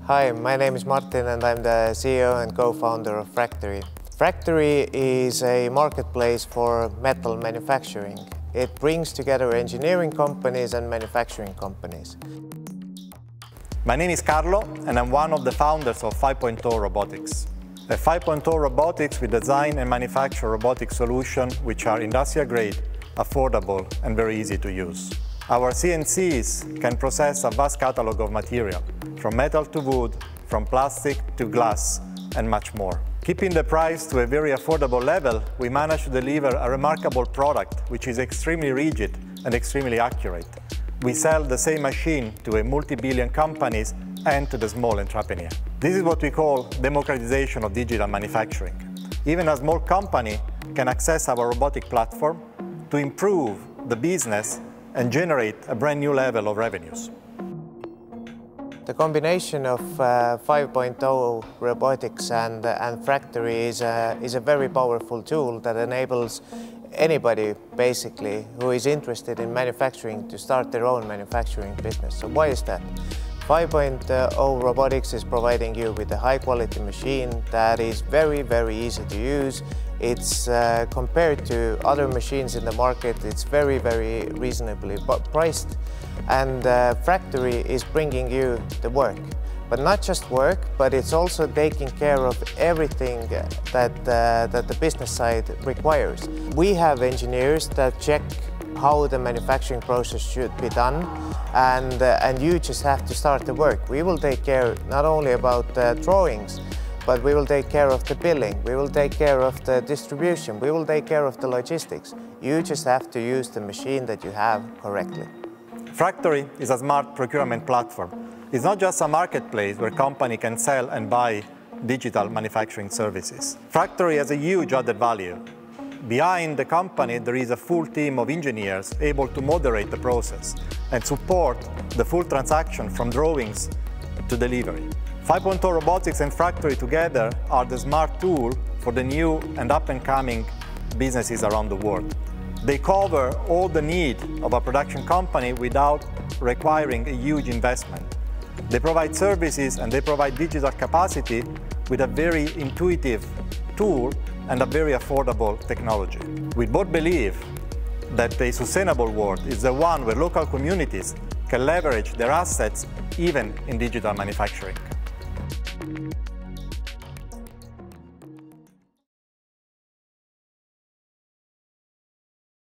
Hi, my name is Martin and I'm the CEO and co-founder of Factory. Factory is a marketplace for metal manufacturing. It brings together engineering companies and manufacturing companies. My name is Carlo and I'm one of the founders of 5.0 Robotics. At 5.0 Robotics, we design and manufacture robotic solutions which are industrial grade, affordable and very easy to use. Our CNCs can process a vast catalog of material, from metal to wood, from plastic to glass, and much more. Keeping the price to a very affordable level, we managed to deliver a remarkable product which is extremely rigid and extremely accurate. We sell the same machine to a multi-billion companies and to the small entrepreneur. This is what we call democratization of digital manufacturing. Even a small company can access our robotic platform to improve the business and generate a brand new level of revenues. The combination of 5.0 Robotics and Factory is a very powerful tool that enables anybody, basically, who is interested in manufacturing to start their own manufacturing business. So why is that? 5.0 Robotics is providing you with a high-quality machine that is very, very easy to use. It's compared to other machines in the market, it's very, very reasonably priced. And Factory is bringing you the work. But not just work, but it's also taking care of everything that the business side requires. We have engineers that check how the manufacturing process should be done, and you just have to start the work. We will take care not only about drawings, but we will take care of the billing, we will take care of the distribution, we will take care of the logistics. You just have to use the machine that you have correctly. Factory is a smart procurement platform. It's not just a marketplace where companies can sell and buy digital manufacturing services. Factory has a huge added value. Behind the company, there is a full team of engineers able to moderate the process and support the full transaction from drawings to delivery. 5.0 Robotics and Factory together are the smart tool for the new and up-and-coming businesses around the world. They cover all the need of a production company without requiring a huge investment. They provide services and they provide digital capacity with a very intuitive tool and a very affordable technology. We both believe that a sustainable world is the one where local communities can leverage their assets even in digital manufacturing.